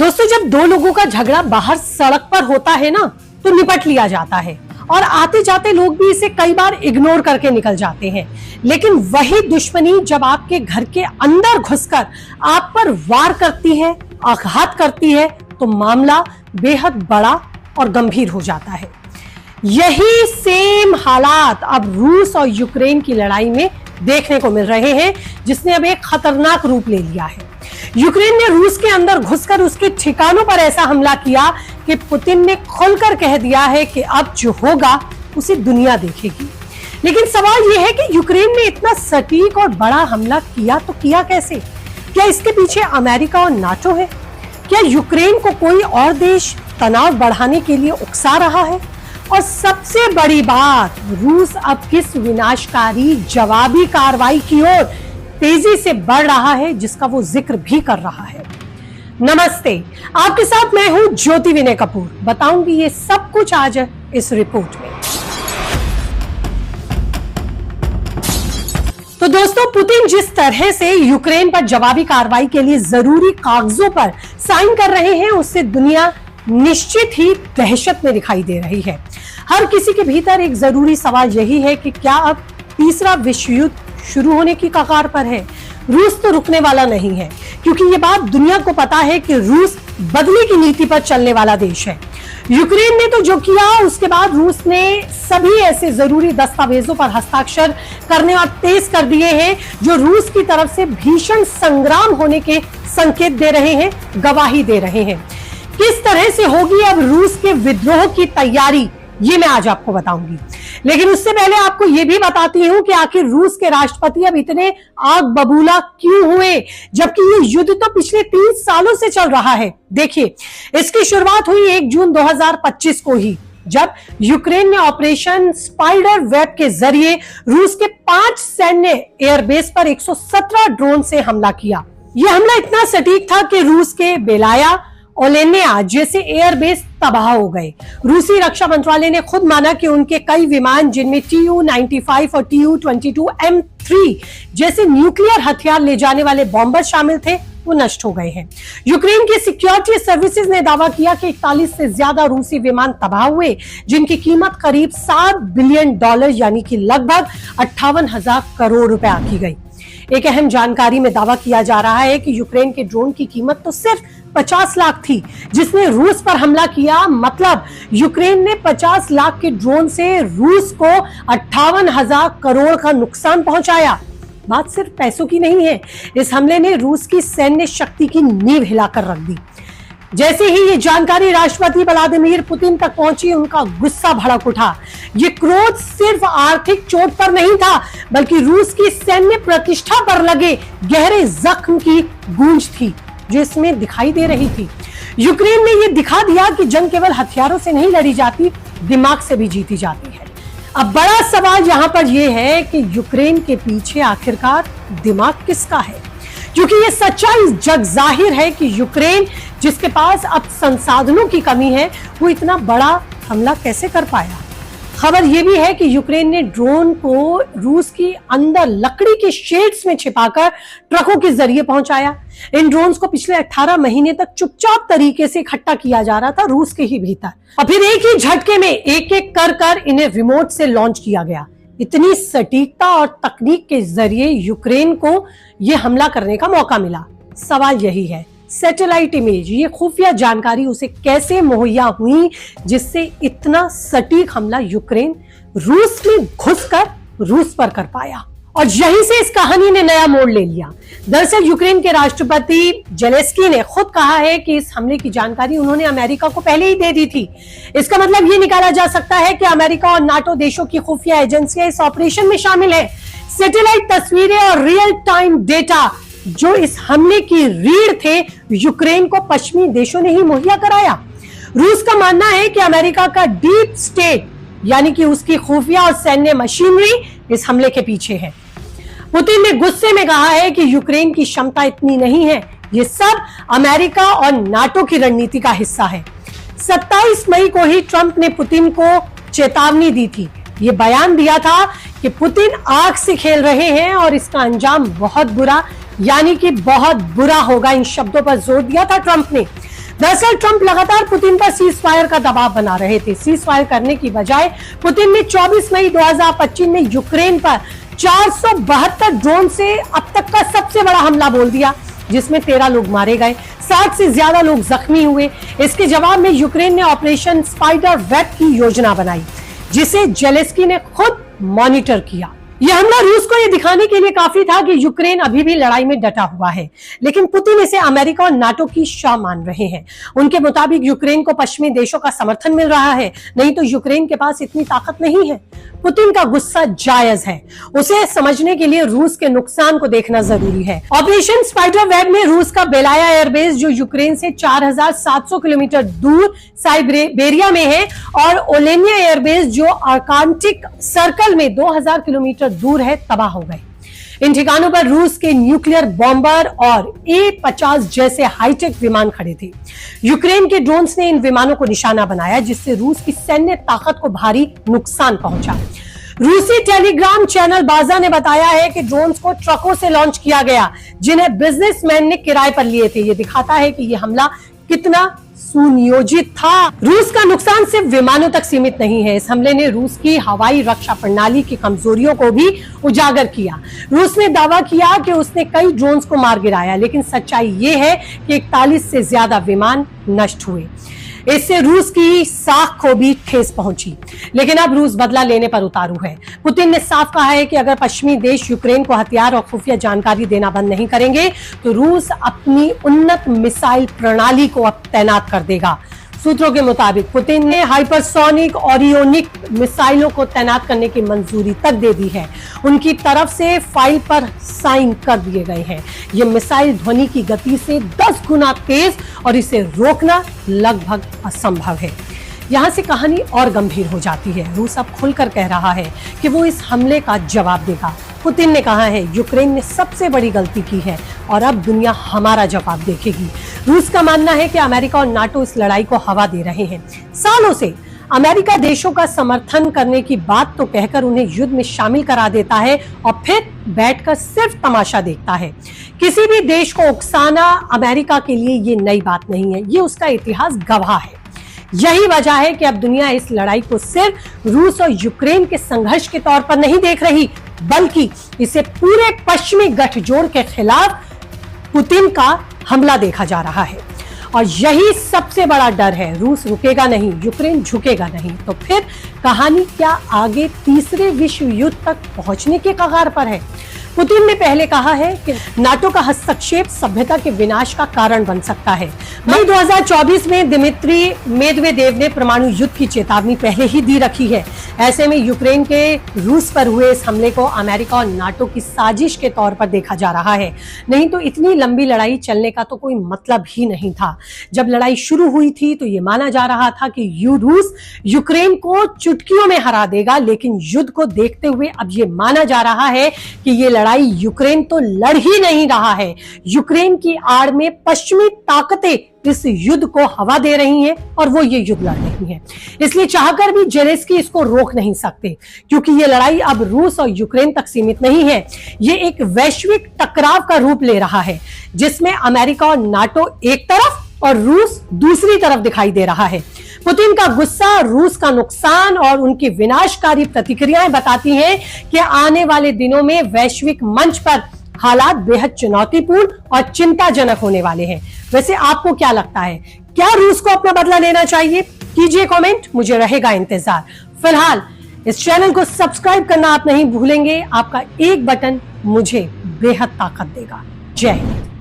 दोस्तों, जब दो लोगों का झगड़ा बाहर सड़क पर होता है ना, तो निपट लिया जाता है और आते जाते लोग भी इसे कई बार इग्नोर करके निकल जाते हैं। लेकिन वही दुश्मनी जब आपके घर के अंदर घुसकर आप पर वार करती है, आघात करती है, तो मामला बेहद बड़ा और गंभीर हो जाता है। यही सेम हालात अब रूस और यूक्रेन की लड़ाई में देखने को मिल रहे हैं, जिसने अब एक खतरनाक रूप ले लिया है। यूक्रेन ने रूस के अंदर घुसकर उसके ठिकानों पर ऐसा हमला किया कि पुतिन ने खुलकर कह दिया है कि अब जो होगा उसे दुनिया देखेगी। लेकिन सवाल यह है कि यूक्रेन ने इतना सटीक और बड़ा हमला किया तो किया कैसे? क्या इसके पीछे अमेरिका और नाटो है? क्या यूक्रेन को कोई और देश तनाव बढ़ाने के लिए उकसा रहा है? और सबसे बड़ी बात, रूस अब किस विनाशकारी जवाबी कार्रवाई की ओर तेजी से बढ़ रहा है, जिसका वो जिक्र भी कर रहा है। नमस्ते, आपके साथ मैं हूं ज्योति विनय कपूर। बताऊंगी ये सब कुछ आज इस रिपोर्ट में। तो दोस्तों, पुतिन जिस तरह से यूक्रेन पर जवाबी कार्रवाई के लिए जरूरी कागजों पर साइन कर रहे हैं, उससे दुनिया निश्चित ही दहशत में दिखाई दे रही है। हर किसी के भीतर एक जरूरी सवाल यही है कि क्या अब तीसरा विश्व युद्ध शुरू होने की कगार पर है? रूस तो रुकने वाला नहीं है, क्योंकि ये बात दुनिया को पता है कि रूस बदले की नीति पर चलने वाला देश है। यूक्रेन ने तो जो किया, उसके बाद रूस ने सभी ऐसे जरूरी दस्तावेजों पर हस्ताक्षर करने और तेज कर दिए हैं, जो रूस की तरफ से भीषण संग्राम होने के संकेत दे रहे हैं, गवाही दे रहे हैं। किस तरह से होगी अब रूस के विद्रोह की तैयारी, ये मैं आज आपको बताऊंगी। लेकिन उससे पहले आपको यह भी बताती हूं कि आखिर रूस के राष्ट्रपति अब इतने आग बबूला क्यों हुए, जबकि ये युद्ध तो पिछले 3 सालों से चल रहा है। देखिए, इसकी शुरुआत हुई 1 जून 2025 को ही, जब यूक्रेन ने ऑपरेशन स्पाइडर वेब के जरिए रूस के 5 सैन्य एयरबेस पर 117 ड्रोन से हमला किया। यह हमला इतना सटीक था कि रूस के बेलाया, ओलेनिया जैसे एयरबेस तबाह हो गए। रूसी रक्षा मंत्रालय ने खुद माना कि उनके कई विमान, जिनमें Tu-95 और Tu-22M3 जैसे न्यूक्लियर हथियार ले जाने वाले बॉम्बर शामिल थे, वो नष्ट हो गए हैं। यूक्रेन की सिक्योरिटी सर्विसेज ने दावा किया कि 41 से ज्यादा रूसी विमान तबाह हुए, जिनकी कीमत करीब $7 बिलियन यानी कि लगभग 58,000 करोड़ रुपए आकी गई। एक अहम जानकारी में दावा किया जा रहा है कि यूक्रेन के ड्रोन की कीमत तो सिर्फ 50 लाख थी, जिसने रूस पर हमला किया। मतलब यूक्रेन ने 50 लाख के ड्रोन से रूस को 58,000 करोड़ का नुकसान पहुंचाया। बात सिर्फ पैसों की नहीं है, इस हमले ने रूस की सैन्य शक्ति की नींव हिलाकर रख दी। जैसे ही ये जानकारी राष्ट्रपति व्लादिमीर पुतिन तक पहुंची, उनका गुस्सा भड़क उठा। ये क्रोध सिर्फ आर्थिक चोट पर नहीं था, बल्कि रूस की सैन्य प्रतिष्ठा पर लगे गहरे जख्म की गूंज थी, जो इसमें दिखाई दे रही थी। यूक्रेन ने ये दिखा दिया कि जंग केवल हथियारों से नहीं लड़ी जाती, दिमाग से भी जीती जाती है। अब बड़ा सवाल यहाँ पर यह है कि यूक्रेन के पीछे आखिरकार दिमाग किसका है? क्योंकि ये सच्चाई जग जाहिर है कि यूक्रेन, जिसके पास अब संसाधनों की कमी है, वो इतना बड़ा हमला कैसे कर पाया। खबर यह भी है कि यूक्रेन ने ड्रोन को रूस की अंदर लकड़ी के शेड्स में छिपाकर ट्रकों के जरिए पहुंचाया। इन ड्रोन्स को पिछले 18 महीने तक चुपचाप तरीके से इकट्ठा किया जा रहा था रूस के ही भीतर, और फिर एक ही झटके में एक-एक कर इन्हें रिमोट से लॉन्च किया गया। इतनी सटीकता और तकनीक के जरिए यूक्रेन को यह हमला करने का मौका मिला। सवाल यही है, सैटेलाइट इमेज, ये खुफिया जानकारी उसे कैसे मुहैया हुई, जिससे इतना सटीक हमला यूक्रेन रूस में घुसकर रूस पर कर पाया। और यहीं से इस कहानी ने नया मोड़ ले लिया। दरअसल यूक्रेन के राष्ट्रपति जेलेंस्की ने खुद कहा है कि इस हमले की जानकारी उन्होंने अमेरिका को पहले ही दे दी थी। इसका मतलब ये निकाला जा सकता है कि अमेरिका और नाटो देशों की खुफिया एजेंसियां इस ऑपरेशन में शामिल है। सैटेलाइट तस्वीरें और रियल टाइम डेटा जो इस हमले की रीढ़ थे, यूक्रेन को पश्चिमी देशों ने ही मुहैया कराया। रूस का मानना है कि अमेरिका का डीप स्टेट, यानी कि उसकी खुफिया और सैन्य मशीनरी इस हमले के पीछे है। पुतिन ने गुस्से में कहा है कि यूक्रेन की क्षमता इतनी नहीं है, ये सब अमेरिका और नाटो की रणनीति का हिस्सा है। 27 मई को ही ट्रंप ने पुतिन को चेतावनी दी थी। ये बयान दिया था कि पुतिन आग से खेल रहे हैं और इसका अंजाम बहुत बुरा, यानी कि बहुत बुरा होगा। इन शब्दों पर जोर दिया था ट्रंप ने। दरअसल ट्रंप लगातार पुतिन पर सीज फायर का दबाव बना रहे थे। सीज फायर करने की बजाय पुतिन ने 24 मई 2025 में यूक्रेन पर 472 ड्रोन से अब तक का सबसे बड़ा हमला बोल दिया, जिसमें 13 लोग मारे गए, 60 से ज्यादा लोग जख्मी हुए। इसके जवाब में यूक्रेन ने ऑपरेशन स्पाइडर वेब की योजना बनाई, जिसे जेलेंस्की ने खुद मॉनिटर किया। यह हमला रूस को यह दिखाने के लिए काफी था कि यूक्रेन अभी भी लड़ाई में डटा हुआ है, लेकिन पुतिन इसे अमेरिका और नाटो की शाह मान रहे हैं। उनके मुताबिक यूक्रेन को पश्चिमी देशों का समर्थन मिल रहा है, नहीं तो यूक्रेन के पास इतनी ताकत नहीं है। पुतिन का गुस्सा जायज है, उसे समझने के लिए रूस के नुकसान को देखना जरूरी है। ऑपरेशन स्पाइडर वेब में रूस का बेलाया एयरबेस, जो यूक्रेन से 4700 किलोमीटर दूर साइबेरिया में है, और ओलेनिया एयरबेस जो आर्कटिक सर्कल में 2000 किलोमीटर दूर है, तबाह हो गए। इन ठिकानों पर रूस के न्यूक्लियर बॉम्बर और A-50 जैसे हाईटेक विमान खड़े थे। यूक्रेन के ड्रोन्स ने इन विमानों को निशाना बनाया, जिससे रूस की सैन्य ताकत को भारी नुकसान पहुंचा। रूसी टेलीग्राम चैनल बाजा ने बताया है कि ड्रोन्स को ट्रकों से लॉन्च किया गया, जिन्हें बिजनेसमैन ने किराए पर लिए थे। यह दिखाता है कि यह हमला कितना सुनियोजित था। रूस का नुकसान सिर्फ विमानों तक सीमित नहीं है। इस हमले ने रूस की हवाई रक्षा प्रणाली की कमजोरियों को भी उजागर किया। रूस ने दावा किया कि उसने कई ड्रोन्स को मार गिराया, लेकिन सच्चाई ये है कि 41 से ज्यादा विमान नष्ट हुए। इससे रूस की साख को भी ठेस पहुंची, लेकिन अब रूस बदला लेने पर उतारू है। पुतिन ने साफ कहा है कि अगर पश्चिमी देश यूक्रेन को हथियार और खुफिया जानकारी देना बंद नहीं करेंगे तो रूस अपनी उन्नत मिसाइल प्रणाली को अब तैनात कर देगा। सूत्रों के मुताबिक पुतिन ने हाइपरसोनिक ओरियोनिक मिसाइलों को तैनात करने की मंजूरी तक दे दी है। उनकी तरफ से फाइल पर साइन कर दिए गए हैं। ये मिसाइल ध्वनि की गति से 10 गुना तेज और इसे रोकना लगभग असंभव है। यहाँ से कहानी और गंभीर हो जाती है। रूस अब खुलकर कह रहा है कि वो इस हमले का जवाब देगा। पुतिन ने कहा है यूक्रेन ने सबसे बड़ी गलती की है और अब दुनिया हमारा जवाब देखेगी। रूस का मानना है कि अमेरिका और नाटो इस लड़ाई को हवा दे रहे हैं। सालों से अमेरिका देशों का समर्थन करने की बात तो कहकर उन्हें युद्ध में शामिल करा देता है और फिर बैठकर सिर्फ तमाशा देखता है। किसी भी देश को उकसाना अमेरिका के लिए ये नई बात नहीं है, ये उसका इतिहास गवाह है। यही वजह है कि अब दुनिया इस लड़ाई को सिर्फ रूस और यूक्रेन के संघर्ष के तौर पर नहीं देख रही, बल्कि इसे पूरे पश्चिमी गठजोड़ के खिलाफ पुतिन का हमला देखा जा रहा है। और यही सबसे बड़ा डर है। रूस रुकेगा नहीं, यूक्रेन झुकेगा नहीं, तो फिर कहानी क्या आगे तीसरे विश्व युद्ध तक पहुंचने के कगार पर है। पुतिन ने पहले कहा है कि नाटो का हस्तक्षेप सभ्यता के विनाश का कारण बन सकता है। मई 2024 में दिमित्री मेदवेदेव ने परमाणु युद्ध की चेतावनी पहले ही दी रखी है। ऐसे में यूक्रेन के रूस पर हुए इस हमले को अमेरिका और नाटो की साजिश के तौर पर देखा जा रहा है। नहीं तो इतनी लंबी लड़ाई चलने का तो कोई मतलब ही नहीं था। जब लड़ाई शुरू हुई थी तो ये माना जा रहा था कि रूस यूक्रेन को चुटकियों में हरा देगा, लेकिन युद्ध को देखते हुए अब ये माना जा रहा है कि ये लड़ाई यूक्रेन तो लड़ ही नहीं रहा है। यूक्रेन की आड़ में पश्चिमी ताकतें इस युद्ध को हवा दे रही हैं और वो ये युद्ध लड़ रही हैं। इसलिए चाहकर भी जेलेंस्की इसको रोक नहीं सकते, क्योंकि ये लड़ाई अब रूस और यूक्रेन तक सीमित नहीं है। ये एक वैश्विक टकराव का रूप ले रहा है, जिसमें अमेरिका और नाटो एक तरफ और रूस दूसरी तरफ दिखाई दे रहा है। पुतिन का गुस्सा, रूस का नुकसान और उनकी विनाशकारी प्रतिक्रियाएं बताती हैं कि आने वाले दिनों में वैश्विक मंच पर हालात बेहद चुनौतीपूर्ण और चिंताजनक होने वाले हैं। वैसे आपको क्या लगता है, क्या रूस को अपना बदला लेना चाहिए? कीजिए कमेंट, मुझे रहेगा इंतजार। फिलहाल इस चैनल को सब्सक्राइब करना आप नहीं भूलेंगे। आपका एक बटन मुझे बेहद ताकत देगा। जय हिंद।